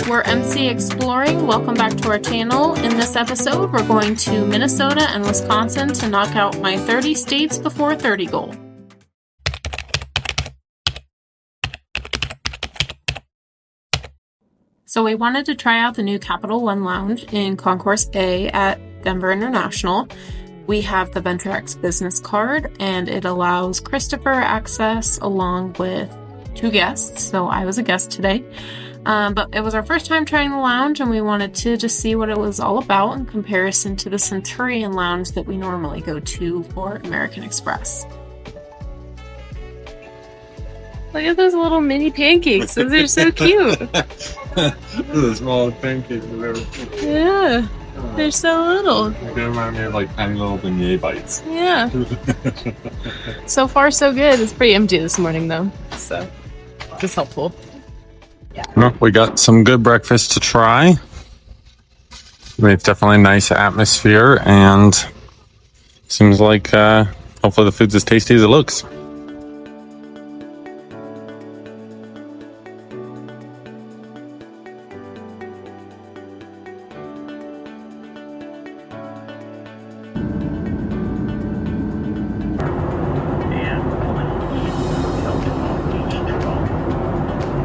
We're MC Exploring. Welcome back to our channel. In this episode, we're going to Minnesota and Wisconsin to knock out my 30 states before 30 goal. So we wanted to try out the new Capital One Lounge in Concourse A at Denver International. We have the Ventrax business card, and it allows Christopher access along with 2 guests. So I was a guest today. But it was our first time trying the lounge, and we wanted to just see what it was all about in comparison to the Centurion Lounge that we normally go to for American Express. Look at those little mini pancakes. Those are so cute. The smallest pancakes I've ever seen. Yeah, they're so little. They remind me of like tiny little beignet bites. Yeah. So far, so good. It's pretty empty this morning, though, so it's helpful. Well, we got some good breakfast to try. It's definitely a nice atmosphere, and seems like hopefully the food's as tasty as it looks.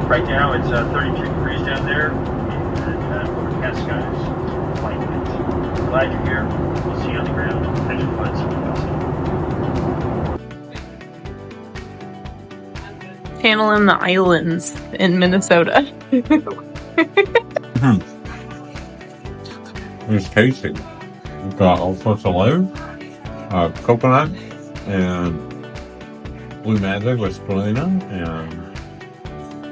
Right now it's 32 degrees down there, and overcast skies, 20 minutes. Glad you're here. We'll see you on the ground. I should find something else. Channel in the Islands in Minnesota. It's tasty. We've got all sorts of layers, coconut, and blue magic with spirulina, and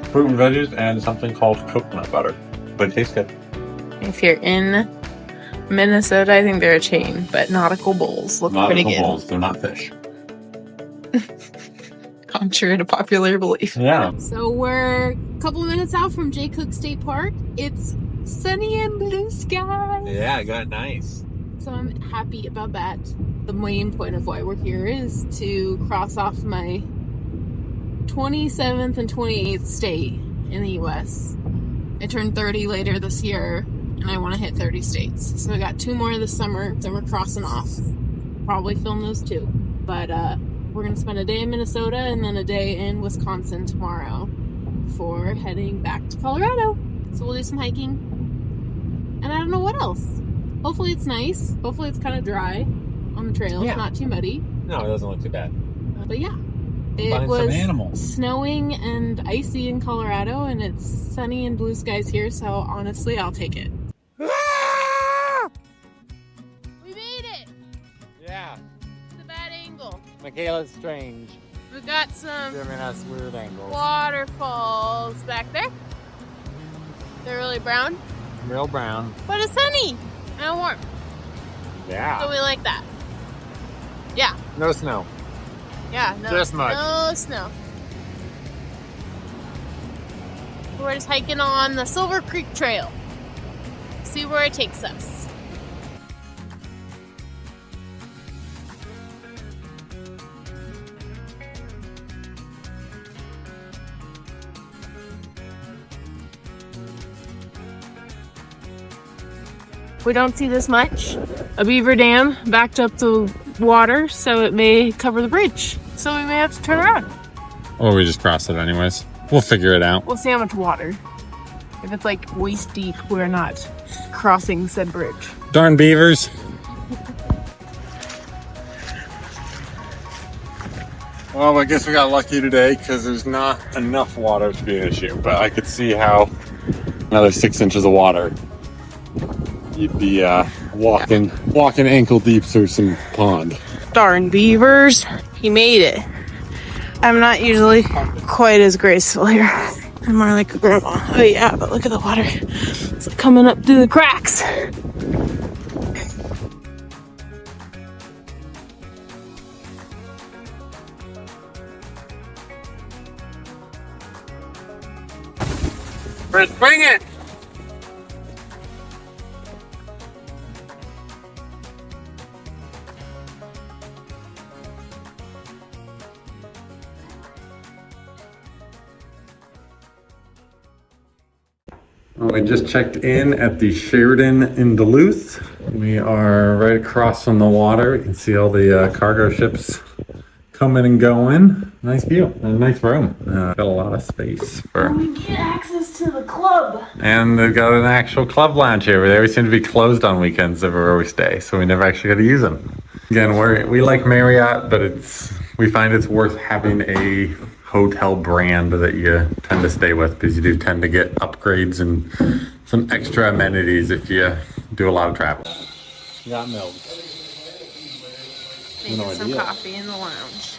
fruit and veggies, and something called coconut butter. But it tastes good. If you're in Minnesota, I think they're a chain, but Nautical Bowls look pretty good. Nautical bowls, they're not fish. Contrary to popular belief. Yeah. So we're a couple minutes out from J. Cooke State Park. It's sunny and blue skies. Yeah, I got nice. So I'm happy about that. The main point of why we're here is to cross off my 27th and 28th state in the U.S. I turned 30 later this year, and I want to hit 30 states. So we got 2 more this summer that we're crossing off. Probably film those 2. But we're going to spend a day in Minnesota and then a day in Wisconsin tomorrow before heading back to Colorado. So we'll do some hiking. And I don't know what else. Hopefully it's nice. Hopefully it's kind of dry on the trails, not too muddy. No, it doesn't look too bad. But yeah. It was snowing and icy in Colorado, and it's sunny and blue skies here, so honestly, I'll take it. We made it! Yeah. It's a bad angle. Michaela's strange. We've got some Giving us weird angles. waterfalls back there. They're really brown, Real brown. but it's sunny and warm, Yeah. so we like that. Yeah. No snow. Yeah, no, Just mud. no snow. We're just hiking on the Silver Creek Trail. See where it takes us. We don't see this much. A beaver dam backed up the water, so it may cover the bridge. So we may have to turn around. Or we just cross it anyways. We'll figure it out. We'll see how much water. If it's like waist deep, we're not crossing said bridge. Darn beavers. Well, I guess we got lucky today because there's not enough water to be an issue. But I could see how another 6 inches of water, you'd be walking ankle deep through some pond. Darn beavers. He made it. I'm not usually quite as graceful here. I'm more like a grandma. Oh yeah, but look at the water. It's coming up through the cracks. Chris, bring it! We just checked in at the Sheraton in Duluth. We are right across from the water. You can see all the cargo ships coming and going. Nice view and a nice room. Got a lot of space for. We get access to the club. And they've got an actual club lounge here. They always seem to be closed on weekends everywhere we stay, so we never actually got to use them. Again, we like Marriott, but we find it's worth having a hotel brand that you tend to stay with because you do tend to get upgrades and some extra amenities if you do a lot of travel. Got milk. Making some coffee in the lounge.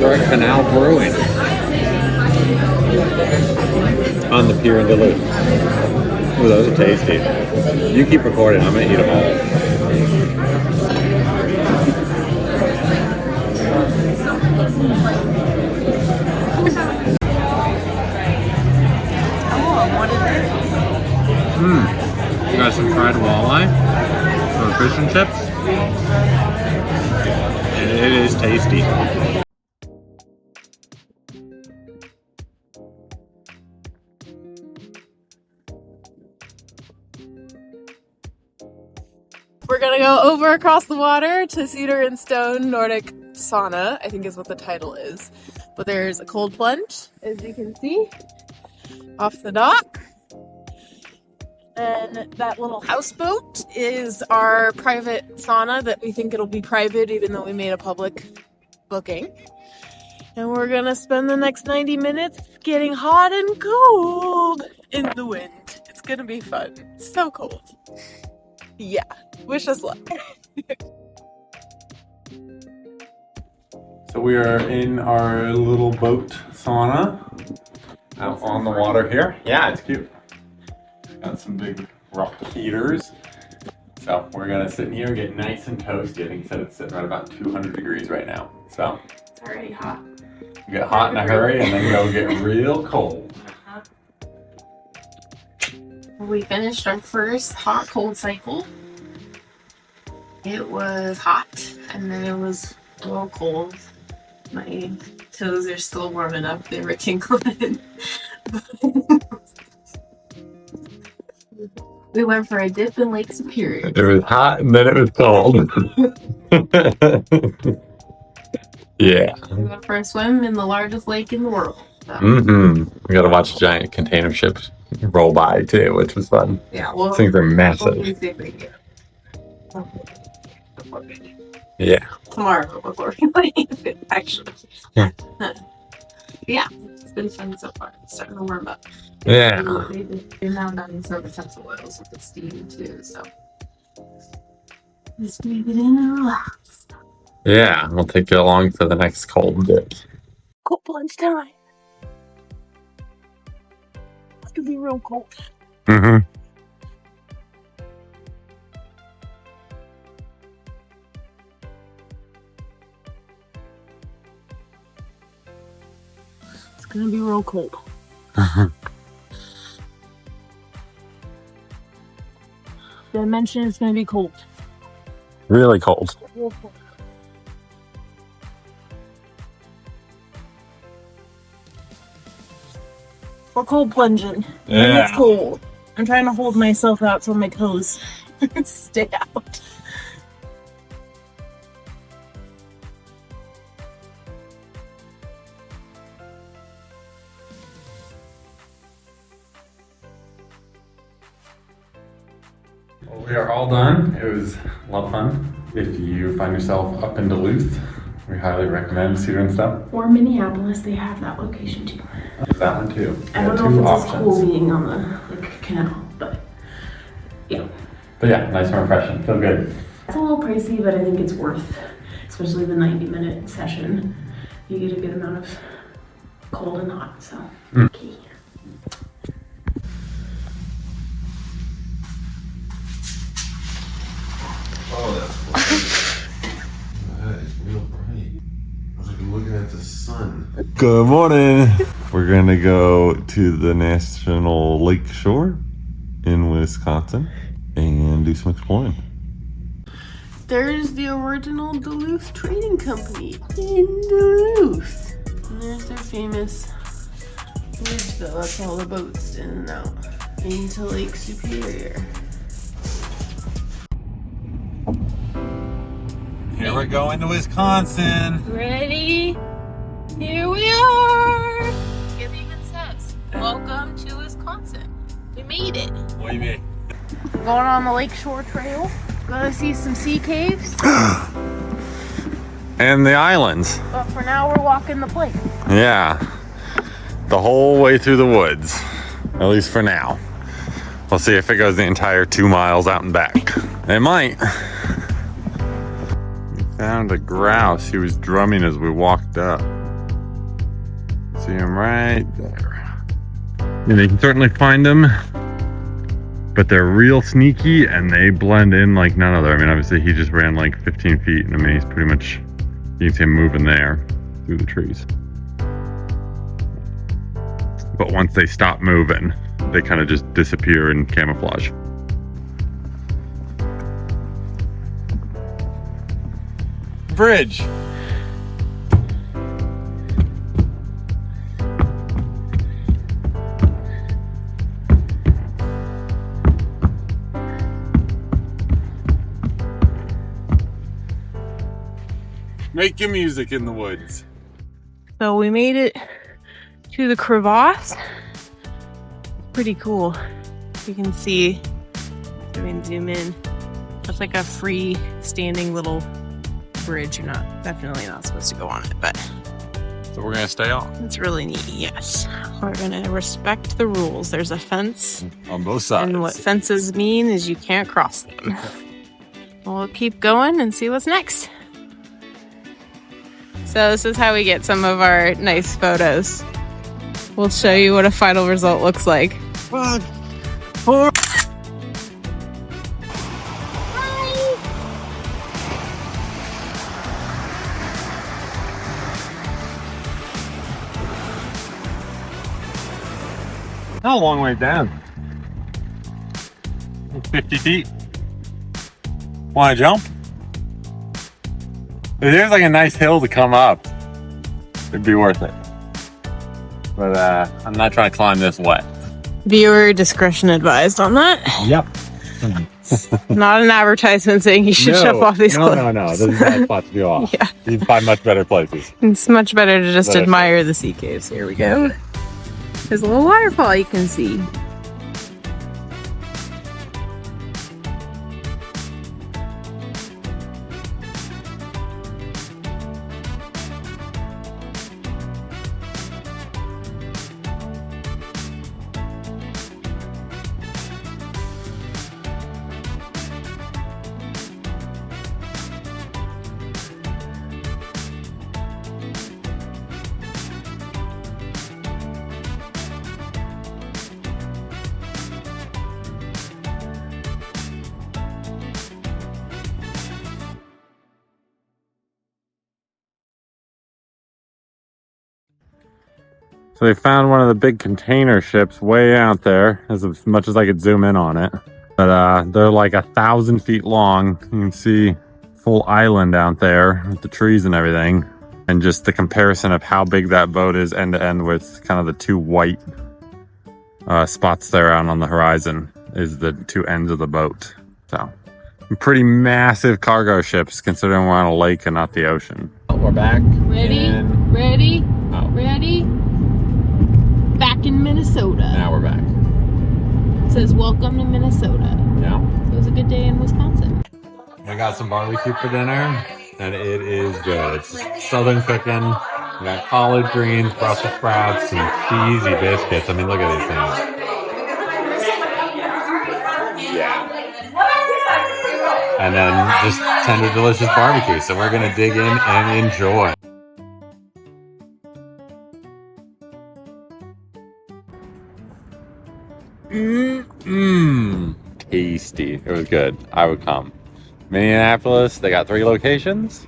Nordic Canal Brewing. On the pier in Duluth. Ooh, those are tasty. You keep recording, I'm gonna eat them all. You got some fried walleye or fish and chips. And it is tasty. We're gonna go over across the water to Cedar and Stone Nordic Sauna, I think is what the title is. But there's a cold plunge, as you can see, off the dock. And that little houseboat is our private sauna that we think it'll be private even though we made a public booking. And we're gonna spend the next 90 minutes getting hot and cold in the wind. It's gonna be fun. It's so cold. Yeah, wish us luck. So we are in our little boat sauna out on the water here. Yeah, it's cute. Got some big rock heaters. So we're gonna sit in here and get nice and toasty. I think he said it's sitting right about 200 degrees right now. So It's already hot. get hot in a hurry and then go get real cold. We finished our first hot cold cycle. It was hot and then it was a little cold. My toes are still warm enough, they were tingling. We went for a dip in Lake Superior. It was hot and then it was cold. Yeah. We went for a swim in the largest lake in the world. So. We gotta watch giant container ships roll by too, which was fun. Yeah, well, Things are massive. we'll see if we get Yeah. tomorrow before we leave, actually. Yeah. Yeah, it's been fun so far. It's starting to warm up. Yeah. They're now done some essential oils with the steam too, so just breathe it in and relax. Yeah, we'll take you along for the next cold dip. Cold plunge time. It's gonna be real cold. Mm-hmm. It's gonna be real cold. Did I mention it's gonna be cold? Really cold. Real cold. We're cold plunging. And it's cold. I'm trying to hold myself out so my toes stay out. Well, we are all done. It was a lot of fun. If you find yourself up in Duluth, we highly recommend Cedar and Stone. Or Minneapolis, they have that location too. That one too. I don't know if it's as cool being on the canal, but yeah. But yeah, nice and refreshing. Feel good. It's a little pricey, but I think it's worth, especially the 90-minute session. You get a good amount of cold and hot, so key. Oh, that's bright. That is real bright. I was like looking at the sun. Good morning. We're gonna go to the National Lakeshore in Wisconsin and do some exploring. There's the original Duluth Trading Company in Duluth. And there's their famous Ridgeville, that's all the boats in and out into Lake Superior. Here we go into Wisconsin. Ready? Here we are! It even says, welcome to Wisconsin. We made it. What do you mean? Going on the Lakeshore Trail. Gonna see some sea caves. And the islands. But for now, we're walking the plank. Yeah. The whole way through the woods. At least for now. We'll see if it goes the entire 2 miles out and back. It might. We found a grouse. He was drumming as we walked up. See him right there. And you can certainly find them, but they're real sneaky and they blend in like none other. I mean, obviously he just ran like 15 feet and I mean, he's pretty much, you can see him moving there through the trees. But once they stop moving, they kind of just disappear in camouflage. Bridge. Make your music in the woods. So we made it to the crevasse. Pretty cool. You can see, I mean, zoom in. It's like a free standing little bridge. You're definitely not supposed to go on it, but So we're gonna stay on. it's really neat. Yes, we're gonna respect the rules. There's a fence, On both sides. and what fences mean is you can't cross them. We'll keep going and see what's next. So this is how we get some of our nice photos. We'll show you what a final result looks like. Not a long way down. 50 feet. Want to jump? If there's like a nice hill to come up, it'd be worth it. But I'm not trying to climb this wet. Viewer discretion advised on that. Yep. Not an advertisement saying you should jump off these cliffs. No. This is not a spot to be off. Yeah. You'd find much better places. It's much better to just Better. admire the sea caves. Here we go. There's a little waterfall you can see. So they found one of the big container ships way out there, as much as I could zoom in on it. But they're like 1,000 feet long. You can see full island out there with the trees and everything. And just the comparison of how big that boat is end to end with kind of the two white spots there out on the horizon is the two ends of the boat. So pretty massive cargo ships considering we're on a lake and not the ocean. We're back. Ready? Ready? Oh. Ready? Back in Minnesota. Now we're back. It says welcome to Minnesota. Yeah. So it was a good day in Wisconsin. We got some barbecue for dinner, and it is good. It's southern cooking. We got collard greens, Brussels sprouts, some cheesy biscuits. I mean, look at these things. Yeah. And then just tender, delicious barbecue. So we're gonna dig in and enjoy. Tasty. It was good. I would come. Minneapolis, they got 3 locations.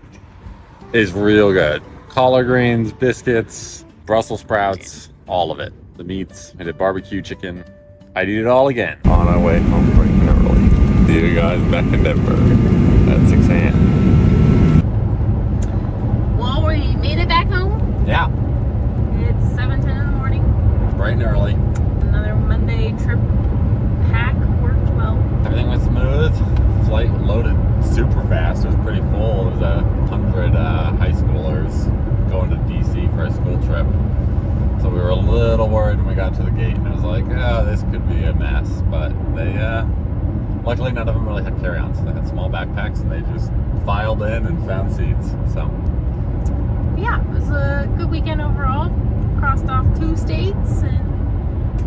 Is real good. Collard greens, biscuits, Brussels sprouts, all of it. The meats, I did barbecue chicken. I'd eat it all again. On our way home bright and early. See you guys back in Denver at 6 a.m. Well, we made it back home. Yeah. It's 7:10 in the morning. bright and early. Another Monday trip hack worked well. Everything went smooth. Flight loaded super fast. It was pretty full. It was 100 high schoolers going to DC for a school trip. So we were a little worried when we got to the gate, and it was like, oh, this could be a mess. But they, luckily none of them really had carry-ons. They had small backpacks, and they just filed in and found seats. So yeah, it was a good weekend overall. Crossed off 2 states, and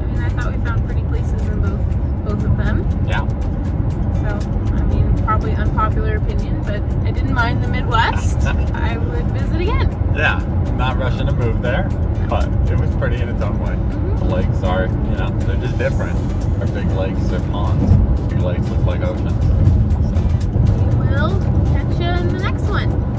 I mean, I thought we found pretty places in both of them. yeah. So, I mean, probably unpopular opinion, but I didn't mind the Midwest. I would visit again. Yeah, not rushing to move there, but it was pretty in its own way. The lakes are, you know, they're just different. They're big lakes, they're ponds. Big lakes look like oceans. So. We will catch you in the next one.